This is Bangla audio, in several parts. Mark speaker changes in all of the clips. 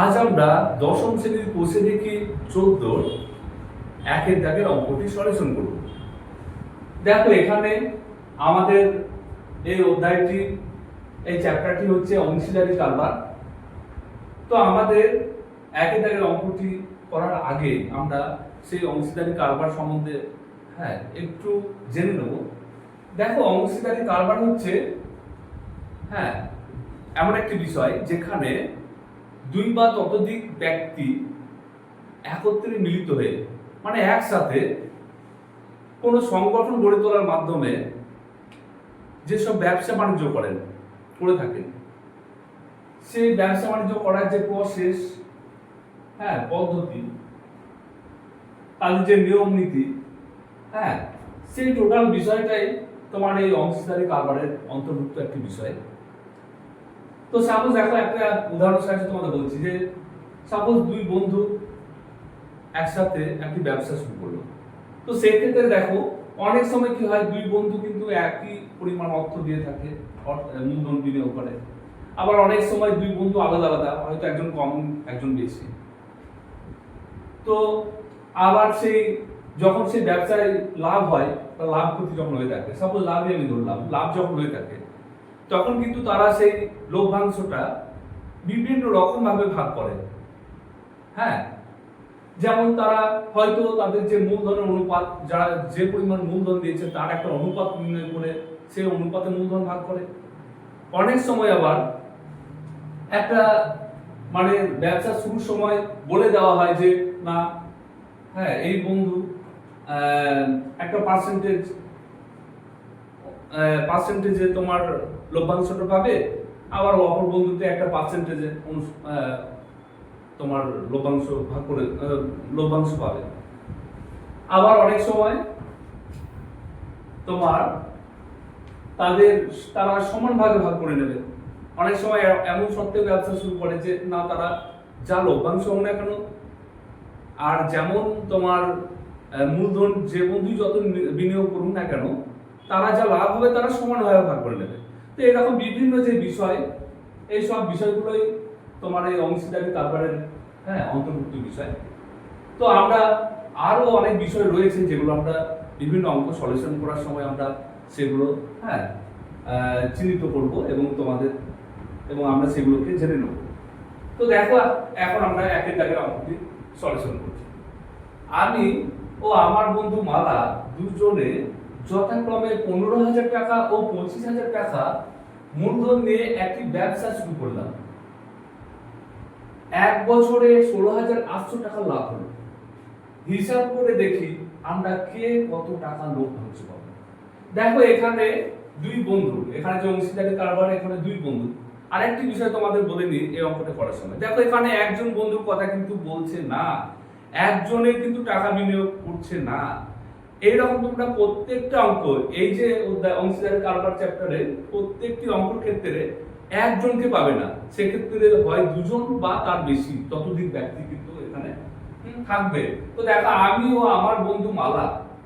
Speaker 1: আজ আমরা দশম শ্রেণীর কোষে দেখি 14 একের দাগের অঙ্কটি সলিউশন করব। দেখো এখানে আমাদের এই অধ্যায়টি এই চ্যাপ্টারটি হচ্ছে অংশীদারি কারবার। তো আমাদের একের দাগের অঙ্কটি করার আগে আমরা সেই অংশীদারি কারবার সম্বন্ধে একটু জেনে নেব। দেখো অংশীদারি কারবার হচ্ছে এমন একটি বিষয় যেখানে দুই বা ততোধিক ব্যক্তি একত্রে মিলিত হয়ে মানে একসাথে কোনো সংগঠন গড়ে তোলার মাধ্যমে যেসব ব্যবসা বাণিজ্য করে থাকেন, সেই ব্যবসা বাণিজ্য করার যে প্রসেস পদ্ধতি, তাদের যে নিয়ম নীতি সেই টোটাল বিষয়টাই তোমার এই অংশীদারি কারবারের অন্তর্ভুক্ত একটি বিষয়। তো সাপোজ দেখো একটা উদাহরণ সাহায্যে তোমাদের বলছি যে সাপোজ দুই বন্ধু একসাথে একটি ব্যবসা শুরু করলো। তো সেক্ষেত্রে দেখো অনেক সময় কি হয়, দুই বন্ধু কিন্তু একই পরিমাণ অর্থ দিয়ে থাকে, মূলধন বিনিয়োগ করে। আবার অনেক সময় দুই বন্ধু আলাদা আলাদা, হয়তো একজন কম একজন বেশি। তো আবার যখন সেই ব্যবসায় লাভ হয় বা লাভ ক্ষতি যখন হয়ে থাকে, সাপোজ লাভই আমি ধরলাম, লাভ যখন হয়ে থাকে তখন কিন্তু তারা সেই লভ্যাংশটা বিভিন্ন রকম ভাবে ভাগ করে। যেমন তারা হয়তো তাদের যে মূলধনের অনুপাত, যারা যে পরিমাণ মূলধন দিয়েছে তার একটা অনুপাত নির্ণয় করে সেই অনুপাতে মূলধন ভাগ করে। অনেক সময় আবার একটা মানে ব্যবসা শুরুর সময় বলে দেওয়া হয় যে না এই বন্ধু একটা পার্সেন্টেজে তোমার লভ্যাংশটা পাবে, আবার অপর বন্ধুতে একটা পার্সেন্টেজে তোমার লভ্যাংশ পাবে। আবার অনেক সময় তোমার তারা সমান ভাগে ভাগ করে নেবে। অনেক সময় এমন সত্ত্বেও ব্যবসা শুরু করে যে না, তারা যা লভ্যাংশ হোক না কেন আর যেমন তোমার মূলধন যে বন্ধুই যত বিনিয়োগ করুন না কেন, তারা যা লাভ হবে তারা সমানভাবে ভাগ করে নেবে। তো এরকম বিভিন্ন যে বিষয়, এই সব বিষয়গুলোই তোমার এই অংশীদারি কারবারের অন্তর্ভুক্ত বিষয়। তো আমরা আরো অনেক বিষয় রয়েছে যেগুলো আমরা বিভিন্ন অঙ্ক সলিউশন করার সময় আমরা সেগুলো চিহ্নিত করব এবং আমরা সেগুলোকে জেনে নেব। তো দেখো এখন আমরা একের দাগের অঙ্কটি সলিউশন করছি। আমি ও আমার বন্ধু মালা দুজনে যথাক্রমে 15,000 টাকা ও 25,000 টাকা মূলধন নিয়ে একটি ব্যবসা শুরু করলাম। এক বছরে 16,800 টাকা লাভ হলো। হিসাব করে দেখি আমরা কে কত টাকা লভ্যাংশ পাবো। দেখো এখানে দুই বন্ধু, এখানে যে অংশীদারি কারবার, এখানে দুই বন্ধু। আরেকটি বিষয় তোমাদের বলে নিই এই অঙ্কটা করার সময়, দেখো এখানে একজন বন্ধুর কথা কিন্তু বলছে না, একজনে কিন্তু টাকা বিনিয়োগ করছে না। এইরকম তোমরা প্রত্যেকটা অঙ্ক, এই যে অংশীদারি কারবার চ্যাপ্টারে প্রত্যেকটি অঙ্কের ক্ষেত্রে একজনকে পাবে না, সেক্ষেত্রে হয় দুজন বা তার বেশি ততোধিক ব্যক্তি কিন্তু এখানে থাকবে। তো দেখো আমি ও আমার বন্ধু মালা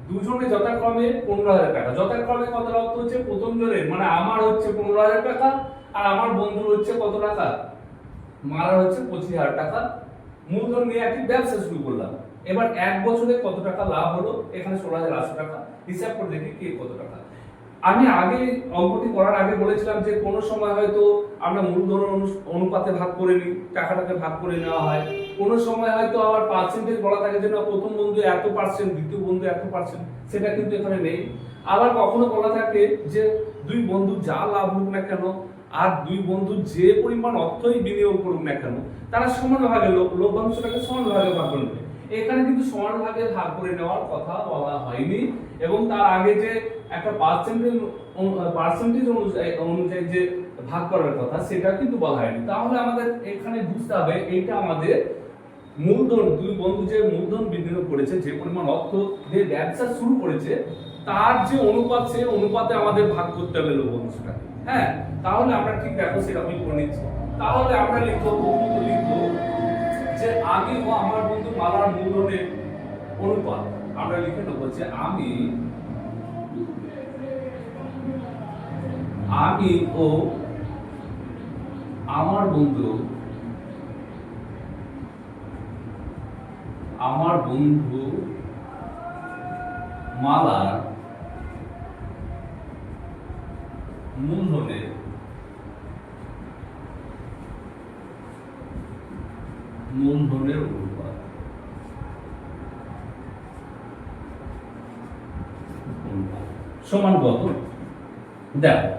Speaker 1: দুজনে যথাক্রমে 15,000 টাকা, যথাক্রমে কত অর্থ হচ্ছে প্রথম জনের মানে আমার হচ্ছে 15,000 টাকা আর আমার বন্ধুর হচ্ছে কত টাকা, মালার হচ্ছে 25,000 টাকা মূলধন নিয়ে একটি ব্যবসা শুরু করলাম। এবার এক বছরে কত টাকা লাভ হলো, এখানে 16,800 টাকা। হিসাব করে দেখি কে কত টাকা। আমি আগে অঙ্কটি করার আগে বলেছিলাম যে কোনো সময় হয়তো আমরা মূলধন অনুপাতে ভাগ করে নিই, টাকাটাকে ভাগ করে নেওয়া হয়। কোনো সময় হয়তো আবার পার্সেন্টেজ বলা থাকে যে না প্রথম বন্ধু এত পার্সেন্ট, দ্বিতীয় বন্ধু এত পার্সেন্ট, সেটা কিন্তু এখানে নেই। আবার কখনো বলা থাকে যে দুই বন্ধু যা লাভ হোক না কেন আর দুই বন্ধু যে পরিমাণ অর্থই বিনিয়োগ করুক না কেন, তারা সমানভাবে লভ্যাংশটাকে সমানভাবে ভাগ করে নেবে। এখানে কিন্তু সমানভাবে ভাগ করে নেওয়ার কথা বলা হয়নি, এবং তার আগে যে একটা পার্সেন্টেজ অনুযায়ী যে ভাগ করার কথা সেটা কিন্তু বলা হয়নি। তাহলে আমাদের এখানে বুঝতে হবে এইটা আমাদের মূলধন, দুই বন্ধু যে মূলধন বিনিয়োগ করেছে, যে পরিমাণ অর্থ দিয়ে ব্যবসা শুরু করেছে, তার যে অনুপাত, সেই অনুপাতে আমাদের ভাগ করতে হবে লভ্যাংশটা। তাহলে আমরা ঠিক দেখো সেরকমই করে নিচ্ছি। তাহলে আমরা লিখবো যে আমি ও আমার বন্ধু মালার মূলধনের অনুপাত আমরা লিখে নেবো যে আমি ও আমার বন্ধু আমার বন্ধু মালার মূলধনের অনুপাত সমান কত? দেখো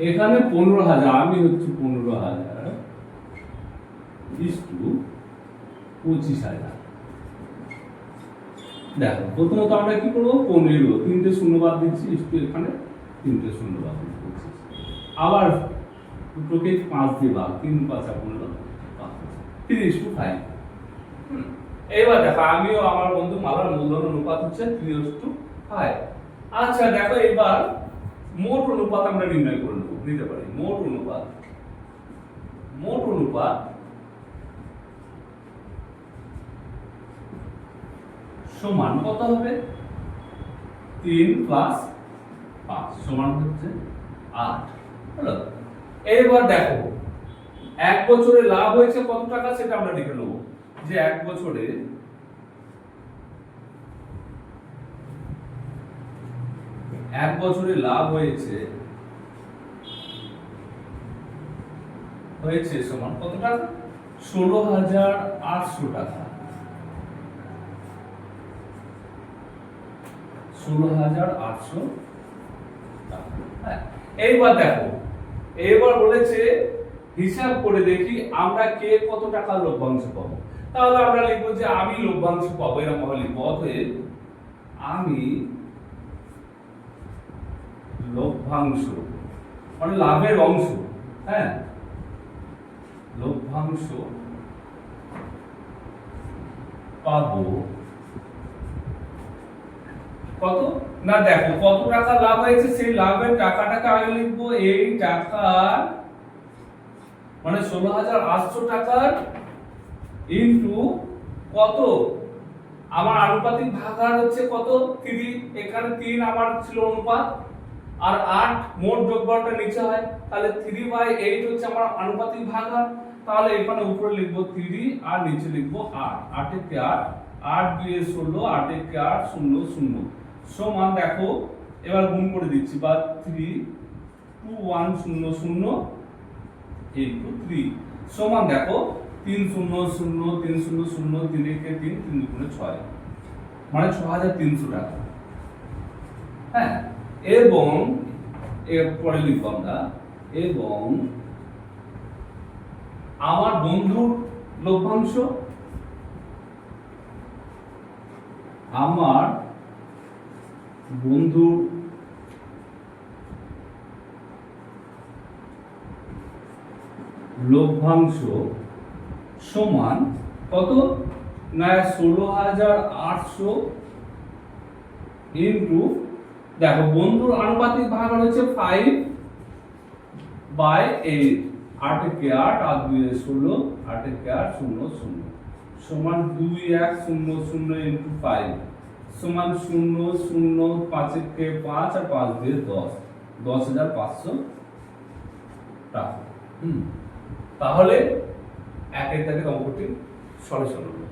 Speaker 1: এখানে 15,000, আমি হচ্ছে 15,000 ইস্টু 25,000। দেখো প্রথমত আমরা কি করবো, 15, 3টে শূন্য বাদ দিচ্ছি, ইস্টু এখানে 3টে শূন্য বাদ দিচ্ছি, আবার দুটোকে 5 দিয়ে ভাগ, 3 5 15, 3:5। এবার দেখো আমিও আমার বন্ধু মালার মূলধন অনুপাত হচ্ছে 3:5। আচ্ছা দেখো এবার মোট অনুপাত আমরা নির্ণয় করে নিতে পারি। মোট অনুপাত সমান কত হবে? 3 + 5 সমান হচ্ছে 8। হলো? এবার দেখো এক বছরে লাভ হয়েছে কত টাকা সেটা আমরা লিখে নেব, যে এক বছরে লাভ হয়েছে সমান কত টাকা? 16,800 টাকা। 16,800 টাকা। এইবার দেখো, এবার বলেছে হিসাব করে দেখি আমরা কে কত টাকা লভ্যাংশ পাবো। তাহলে আমরা লিখবো যে আমি লভ্যাংশ পাবো, এরকম ভাবে লিখবো। অতএব আমি লভ্যাংশ মানে লাভের অংশ, হ্যাঁ, লভ্যাংশ পাবো কত না। দেখো কত টাকা লাভ হয়েছে, সেই লাভের টাকাটাকে আগে লিখবো। এই টাকার মানে 16,800 টাকার ইনটু কত, আমার আনুপাতিক ভাগাহার হচ্ছে কত? 3। এখানে 3 আমার ছিল অনুপাত, আর 8 মোট যোগফলটা নিচে হয়, তাহলে 3/8 হচ্ছে আমার আনুপাতিক ভাগাহার। তাহলে এখানে উপরে লিখবো 3 আর নিচে লিখবো 8। 8 একে 8, 8 2 16, 8 একে 8, 0 0 সমান। দেখো এবার গুণ করে দিচ্ছি, বা 32100 ইনটু 3 সমান। দেখো 3 0 0 3 0 0 3 একে 3, 3 দুগুণে 6, মানে 6,300 টাকা। হ্যাঁ, এবং এরপরে লিখবো আমরা, এবং আমার বন্ধুর লভ্যাংশ, আমার বন্ধুর লভ্যাংশ সমান কত না 16,800 ইনটু, দেখো বন্ধুর আনুপাতিক ভাগ হচ্ছে 5/8। 8 একে 8, 8 2 16, 8 একে 8, 0 0 সমান 2100 ইনটু 5 সমান 0 0 5 একে 5 আর 5 দিয়ে 10, 10,500 টাকা। তাহলে একের থেকে অঙ্কটি সলিউশন হলো।